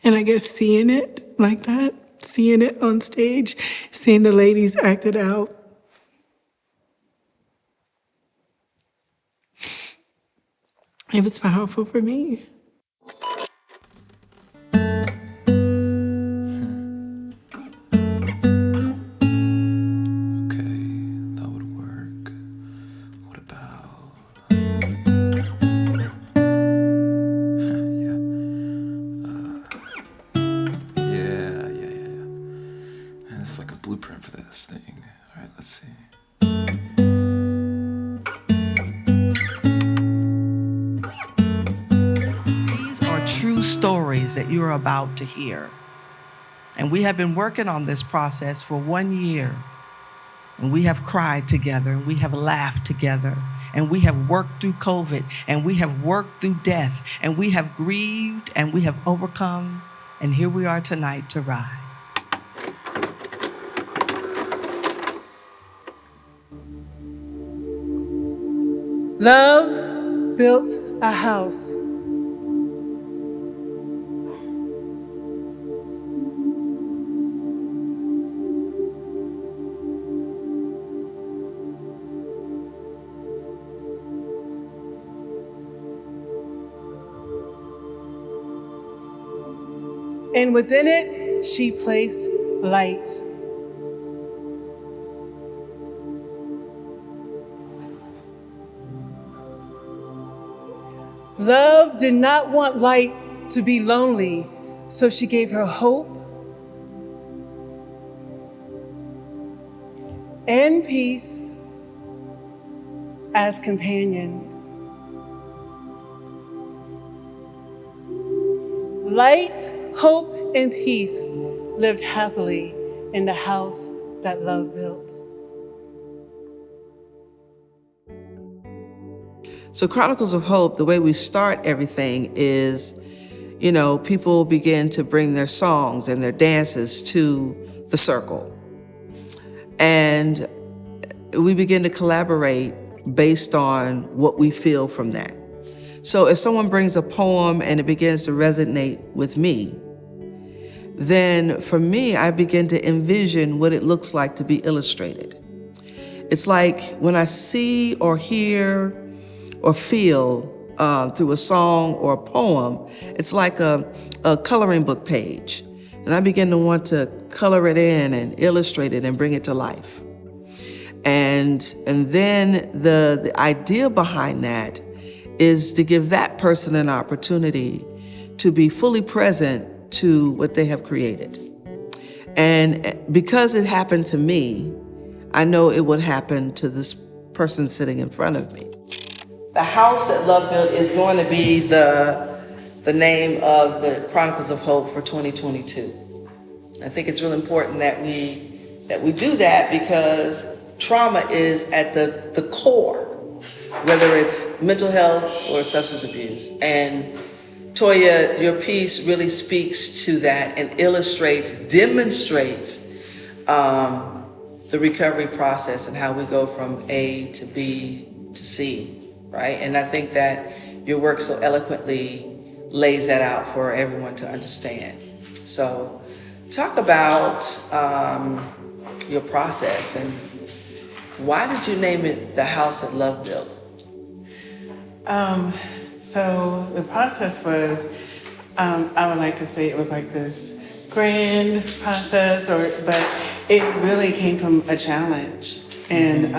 And I guess seeing it like that, seeing it on stage, seeing the ladies act it out, it was powerful for me. Blueprint for this thing. All right, let's see. These are true stories that you're about to hear. And we have been working on this process for 1 year. And we have cried together, and we have laughed together, and we have worked through COVID, and we have worked through death, and we have grieved, and we have overcome, and here we are tonight to rise. Love built a house. And within it, she placed light. Love did not want light to be lonely, so she gave her hope and peace as companions. Light, hope, and peace lived happily in the house that love built. So Chronicles of Hope, the way we start everything is, people begin to bring their songs and their dances to the circle. And we begin to collaborate based on what we feel from that. So if someone brings a poem and it begins to resonate with me, then for me, I begin to envision what it looks like to be illustrated. It's like when I see or hear or feel through a song or a poem, it's like a coloring book page. And I begin to want to color it in and illustrate it and bring it to life. And then the idea behind that is to give that person an opportunity to be fully present to what they have created. And because it happened to me, I know it would happen to this person sitting in front of me. The house that Love Built is going to be the name of the Chronicles of Hope for 2022. I think it's really important that we do that because trauma is at the core, whether it's mental health or substance abuse. And Toyia, your piece really speaks to that and demonstrates the recovery process and how we go from A to B to C. Right? And I think that your work so eloquently lays that out for everyone to understand. So talk about your process and why did you name it The House That Love Built? So the process was, I would like to say it was like this grand process, but it really came from a challenge and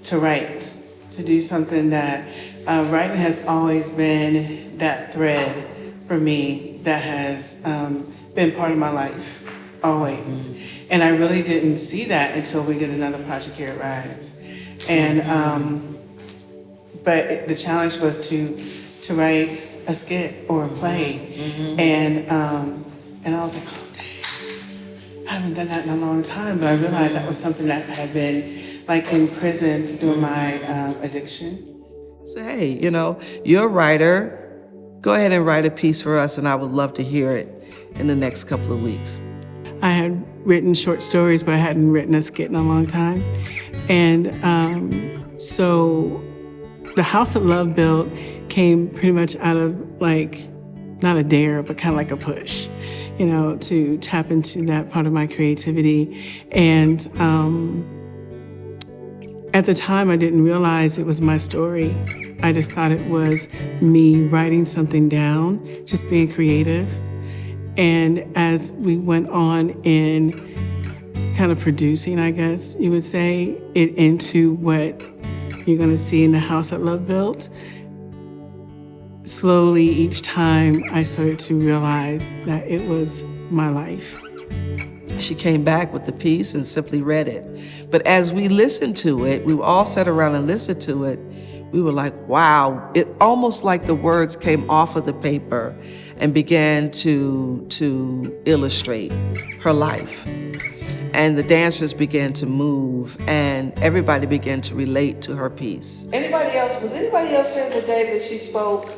to write. To do something that writing has always been that thread for me that has been part of my life, always. And I really didn't see that until we did another project here at R2ise. And but the challenge was to write a skit or a play, and I was like, oh dang, I haven't done that in a long time. But I realized that was something that had been like imprisoned through my addiction. So, hey, you're a writer. Go ahead and write a piece for us, and I would love to hear it in the next couple of weeks. I had written short stories, but I hadn't written a skit in a long time. And so the House that Love Built came pretty much out of like not a dare, but kind of like a push, to tap into that part of my creativity. And at the time, I didn't realize it was my story. I just thought it was me writing something down, just being creative. And as we went on in kind of producing, I guess you would say, it into what you're gonna see in the house that Love built, slowly each time I started to realize that it was my life. She came back with the piece and simply read it. But as we listened to it, we all sat around and listened to it, we were like, wow, it almost like the words came off of the paper and began to illustrate her life. And the dancers began to move and everybody began to relate to her piece. Was anybody else here the day that she spoke?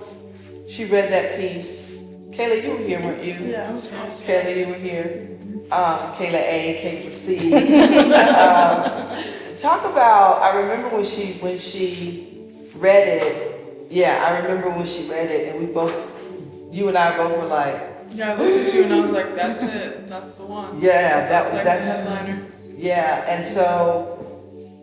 She read that piece. Kayla, you were here, weren't you? Yeah, I was here. Kayla, you were here. Kayla A, Kayla C. Talk about, I remember when she read it. Yeah, I remember when she read it and you and I both were like, yeah, I looked at you and I was like, that's it, that's the one. Yeah, that's the headliner. Yeah, and so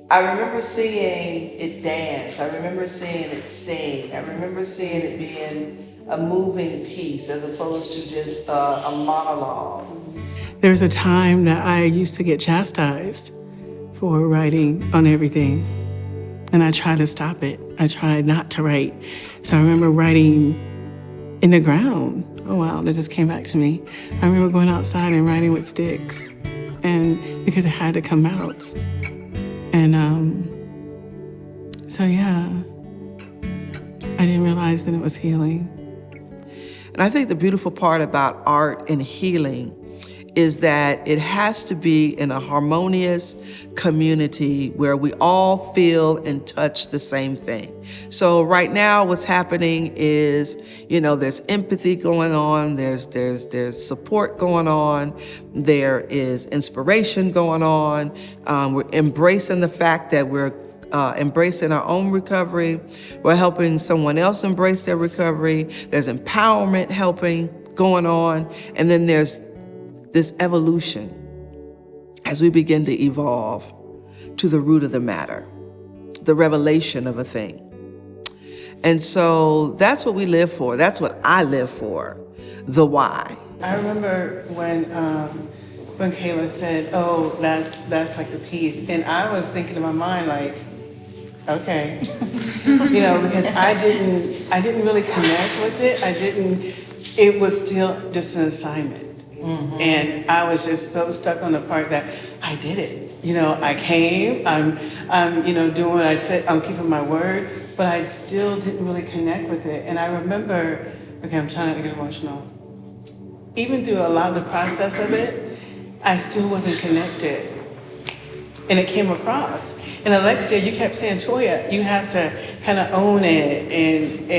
I remember seeing it dance. I remember seeing it sing. I remember seeing it being a moving piece as opposed to just a monologue. There was a time that I used to get chastised for writing on everything, and I tried to stop it. I tried not to write. So I remember writing in the ground. Oh wow, that just came back to me. I remember going outside and writing with sticks, and because it had to come out. And so yeah, I didn't realize that it was healing. And I think the beautiful part about art and healing is that it has to be in a harmonious community where we all feel and touch the same thing. So right now what's happening is, there's empathy going on, there's support going on, there is inspiration going on. We're embracing the fact that we're embracing our own recovery. We're helping someone else embrace their recovery. There's empowerment going on. And then there's this evolution as we begin to evolve to the root of the matter, the revelation of a thing. And so that's what we live for. That's what I live for, the why. I remember when Kayla said, "Oh, that's like the piece," and I was thinking in my mind like, okay, because I didn't really connect with it. It was still just an assignment. Mm-hmm. And I was just so stuck on the part that I did it. I came, I'm doing what I said, I'm keeping my word, but I still didn't really connect with it. And I remember, okay, I'm trying not to get emotional. Even through a lot of the process of it, I still wasn't connected. And it came across. And Alexia, you kept saying, Toyia, you have to kind of own it and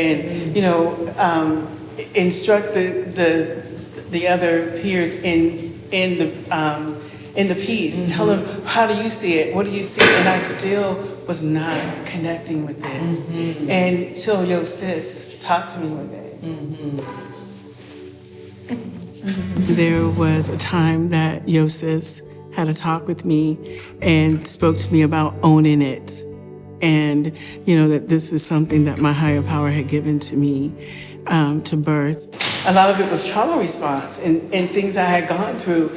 instruct the other peers in the piece. Mm-hmm. Tell them, how do you see it? What do you see? And I still was not connecting with it. Mm-hmm. Until your sis talked to me one day. Mm-hmm. There was a time that your sis had a talk with me and spoke to me about owning it. And, that this is something that my higher power had given to me to birth. A lot of it was trauma response and things I had gone through,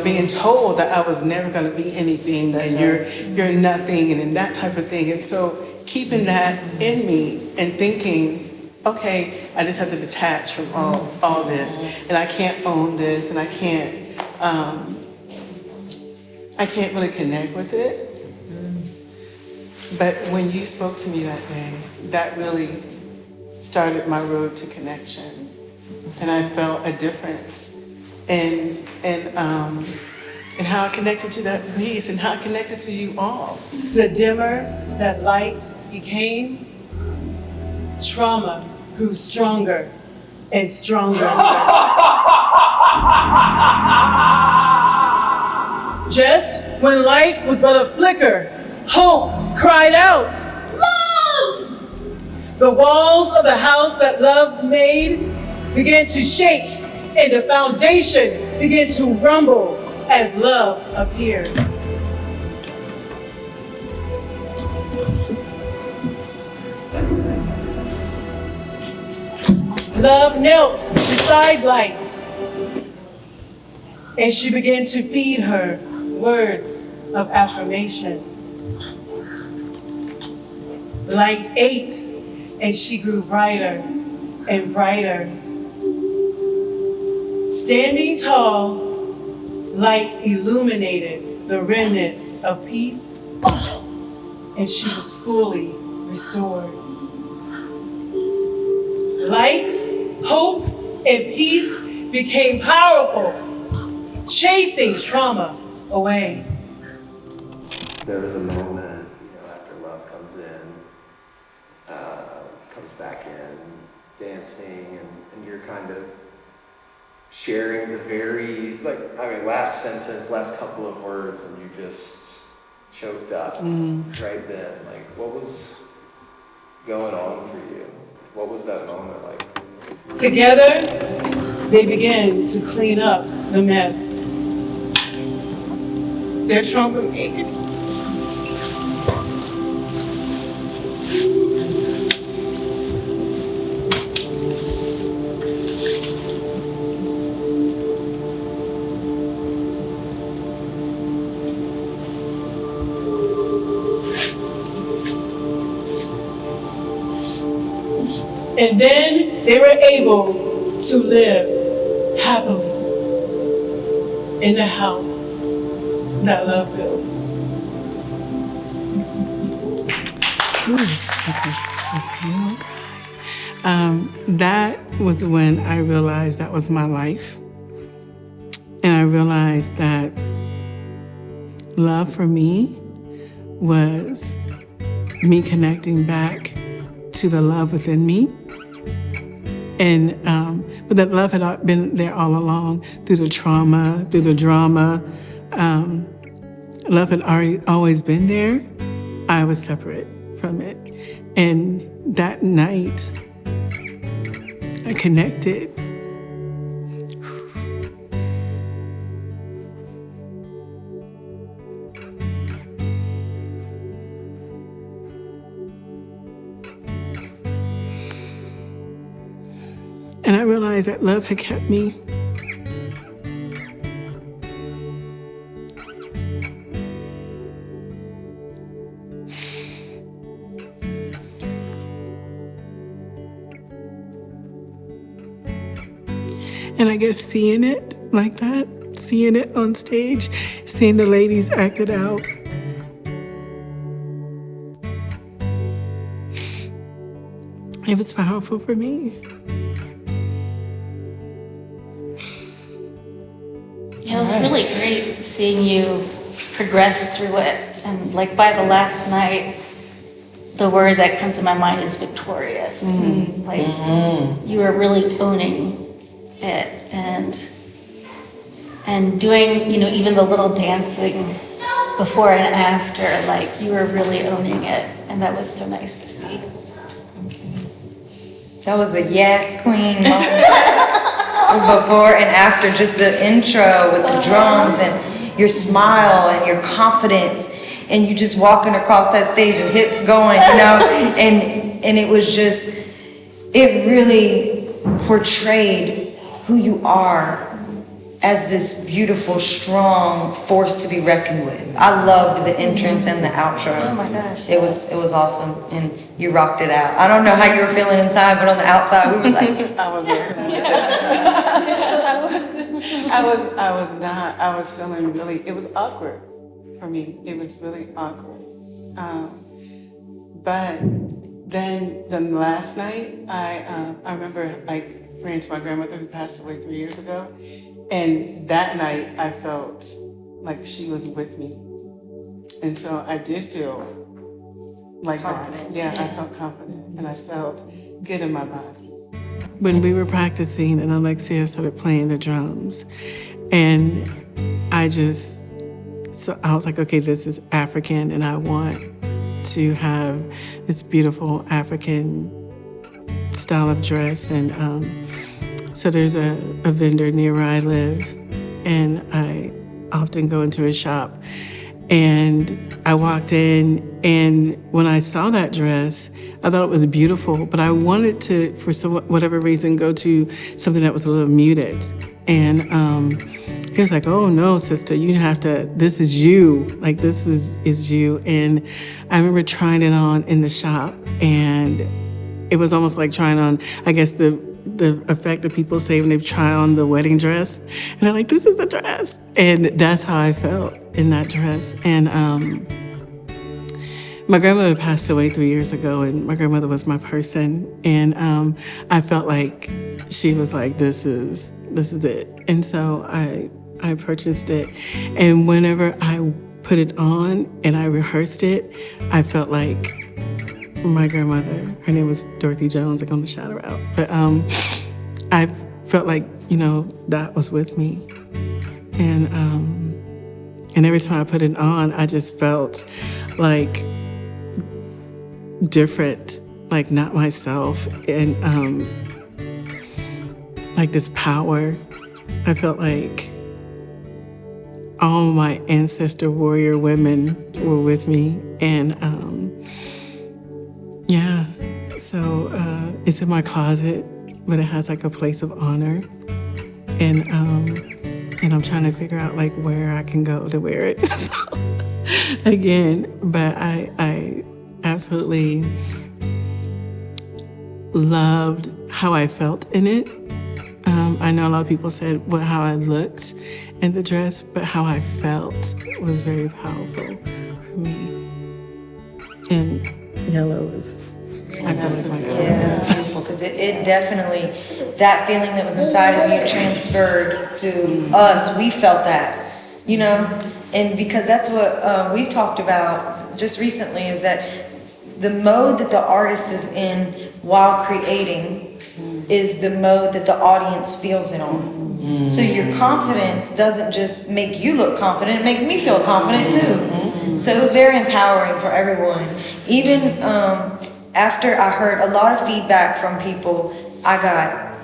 being told that I was never going to be anything. That's and right. you're nothing and that type of thing. And so keeping that in me and thinking, okay, I just have to detach from all this, and I can't own this, and I can't really connect with it. But when you spoke to me that day, that really started my road to connection. And I felt a difference in how I connected to that piece and how I connected to you all. The dimmer that light became, trauma grew stronger and stronger. Just when light was but a flicker, hope cried out, "Love!" The walls of the house that love made began to shake and the foundation began to rumble as love appeared. Love knelt beside Light, and she began to feed her words of affirmation. Light ate, and she grew brighter and brighter. Standing tall, Light illuminated the remnants of peace, and she was fully restored. Light, hope, and peace became powerful, chasing trauma away. There was a moment, after love comes in, comes back in, dancing, and you're kind of sharing the very, last sentence, last couple of words, and you just choked up right then. What was going on for you? What was that moment like? Together, they began to clean up the mess their trauma made. And then they were able to live happily in the house that love built. That was when I realized that was my life. And I realized that love for me was me connecting back to the love within me. And but that love had been there all along through the trauma, through the drama. Love had always been there. I was separate from it. And that night, I connected. And I realized that love had kept me. And I guess seeing it like that, seeing it on stage, seeing the ladies act it out, it was powerful for me. Yeah, it was really great seeing you progress through it. And by the last night, the word that comes to my mind is victorious. You were really owning it and doing, even the little dancing before and after, you were really owning it. And that was so nice to see. That was a yes, queen moment. Before and after, just the intro with the drums and your smile and your confidence, and you just walking across that stage and hips going, and it was just, it really portrayed who you are as this beautiful, strong force to be reckoned with. I loved the entrance and the outro. Oh my gosh. It was awesome, and you rocked it out. I don't know how you were feeling inside, but on the outside, we were like, I was very I was feeling really, it was awkward for me. It was really awkward. But then the last night, I remember ran to my grandmother who passed away 3 years ago. And that night I felt like she was with me. And so I did feel like confident. I felt confident and I felt good in my body. When we were practicing and Alexia started playing the drums, and I was like, okay, this is African and I want to have this beautiful African style of dress. And So there's a vendor near where I live, and I often go into his shop. And I walked in, and when I saw that dress, I thought it was beautiful, but I wanted to, for whatever reason, go to something that was a little muted. And he was like, "Oh no, sister, you have to, this is you, like this is you." And I remember trying it on in the shop, and it was almost like trying on, I guess, the effect that people say when they try on the wedding dress. And they're like, "This is a dress." And that's how I felt in that dress. And my grandmother passed away 3 years ago, and my grandmother was my person. And I felt like she was like, this is it. And so I purchased it. And whenever I put it on and I rehearsed it, I felt like my grandmother, her name was Dorothy Jones, I'm gonna shout her out. But I felt like, that was with me. And every time I put it on, I just felt like different, like not myself, and like this power. I felt like all my ancestor warrior women were with me, and so it's in my closet, but it has like a place of honor, and I'm trying to figure out like where I can go to wear it. So, again, but I absolutely loved how I felt in it. I know a lot of people said how I looked in the dress, but how I felt was very powerful for me. And yellow is, I feel like my color. Yeah, that's beautiful, because it definitely, that feeling that was inside of you transferred to us. We felt that, and because that's what we've talked about just recently, is that the mode that the artist is in while creating is the mode that the audience feels it on. So your confidence doesn't just make you look confident, it makes me feel confident too. So it was very empowering for everyone. Even after I heard a lot of feedback from people, I got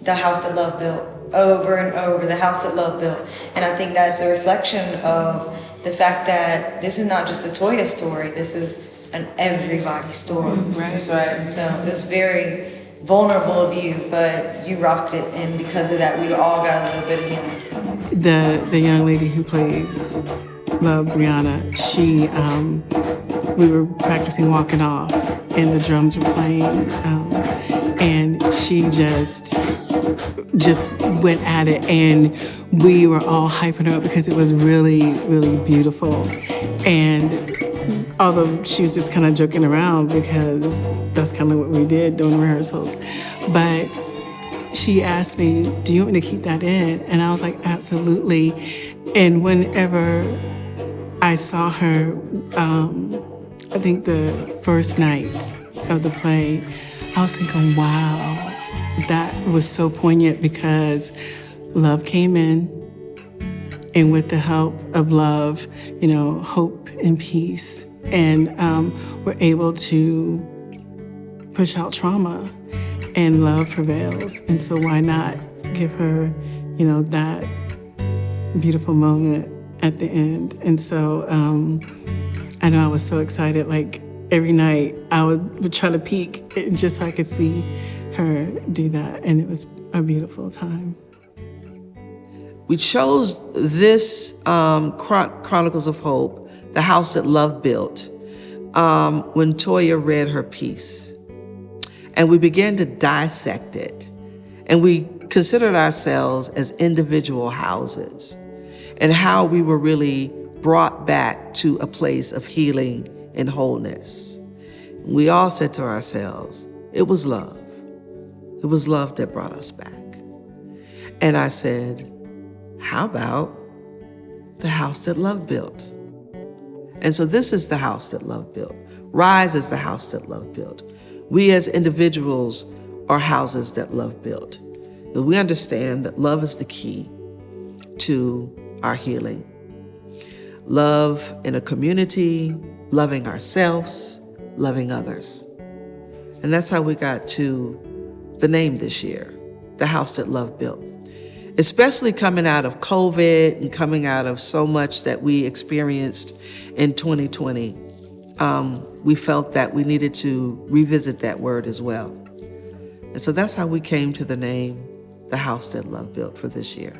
the house that love built over and over, the house that love built. And I think that's a reflection of the fact that this is not just a Toyia story, this is an everybody story. Right, that's right. And so it was very vulnerable of you, but you rocked it, and because of that, we all got a little bit of healing. The young lady who plays Brianna, we were practicing walking off, and the drums were playing, and she just went at it, and we were all hyping her up because it was really, really beautiful. And although she was just kind of joking around, because that's kind of what we did during rehearsals. But she asked me, "Do you want me to keep that in?" And I was like, "Absolutely." And whenever I saw her, I think the first night of the play, I was thinking, wow, that was so poignant, because love came in, and with the help of love, hope and peace, and we're able to push out trauma, and love prevails. And so why not give her, that beautiful moment at the end? And so I know I was so excited, like every night I would try to peek just so I could see her do that, and it was a beautiful time. We chose this Chronicles of Hope, the house that love built, when Toyia read her piece. And we began to dissect it. And we considered ourselves as individual houses, and how we were really brought back to a place of healing and wholeness. We all said to ourselves, it was love. It was love that brought us back. And I said, how about the house that love built? And so this is the house that love built. R2ise is the house that love built. We as individuals are houses that love built. And we understand that love is the key to our healing. Love in a community, loving ourselves, loving others. And that's how we got to the name this year, the house that love built. Especially coming out of COVID and coming out of so much that we experienced in 2020, we felt that we needed to revisit that word as well. And so that's how we came to the name, the house that love built, for this year.